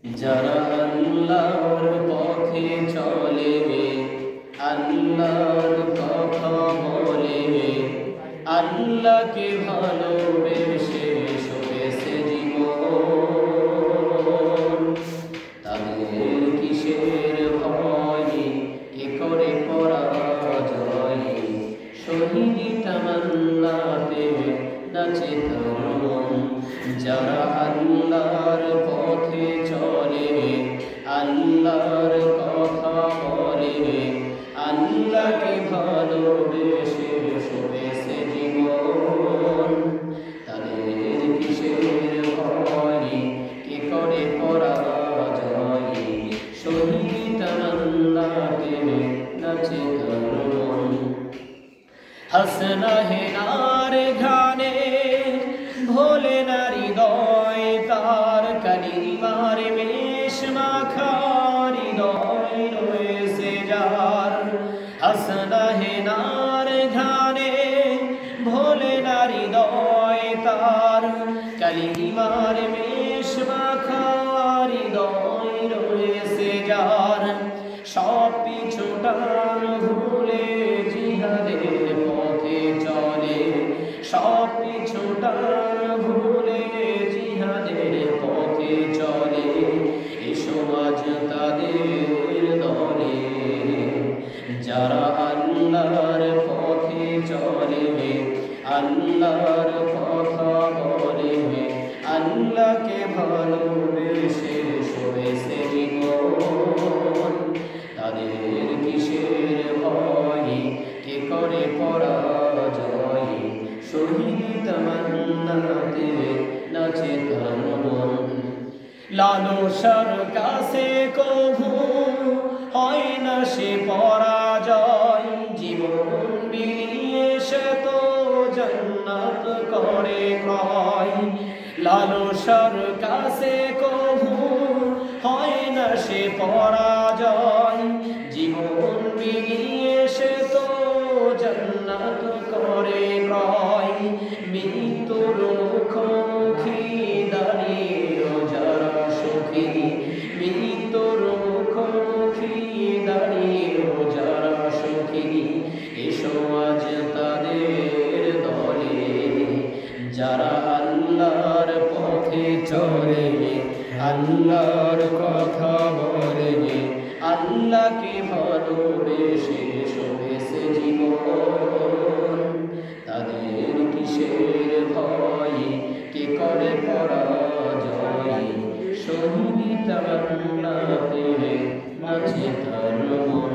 যারা আল্লাহর পথে চলে, আল্লাহর কথা বলে, আল্লাহকে ভালোবেসে সয়েছে জীবন, তাদের কিসের ভয়, কে করে পরাজয়, শহীদি তামান্নাতে নাচে তরুণ। যারা আল্লাহর পথে চলে, আল্লাহর কথা বলে, আল্লাহকে ভালোবেসে সয়েছে জীবন, তাদের কিসের ভয়, কে করে পরাজয়, শহীদি তামান্নাতে নাচে তরুণ। হাসনা হেনার ঘানে ভোলে না হৃদয় তার, কালিমার মেষ মাখা হৃদয় রয়েছে যার। হাসনা হেনার ঘানে ভোলে না হৃদয় তার, কালিমার মেষ মাখা হৃদয় রয়েছে যার। সব পিছুটান ভুলে জিহাদের পথে চলে, সব পিছুটান ভুলে জিহাদের পথে চলে, এসো আজ তাদের দলে। যারা আল্লাহর পথে চলে, আল্লাহর কথা বলে, আল্লাহকে ভালোবেসে সয়েছে জীবন, তাদের কিসের ভয়, কে করে পরাজয়, শহীদি তামান্নাতে নাচে তরুণ। লালসার কাছে কভু হয় না সে পরাজয়, জীবন বিলিয়ে সে তো জান্নাত করে ক্রয়। লালসার কাছে কভু হয় না সে পরাজয়, জীবন বিলিয়ে সে তো জান্নাত করে ক্রয়। মৃত্যুর মুখোমুখি দাঁড়িয়ে যারা সুখী, মৃত্যুর মুখোমুখি দাঁড়িয়ে যারা সুখী, এসো আজ তাদের দলে। যারা আল্লাহর পথে চলে, আল্লাহর কথা বলে, আল্লাহকে ভালোবেসে সয়েছে জীবন, তাদের কিসের ভয়, কে করে পরাজয়, শহীদি তামান্নাতে নাচে তরুণ।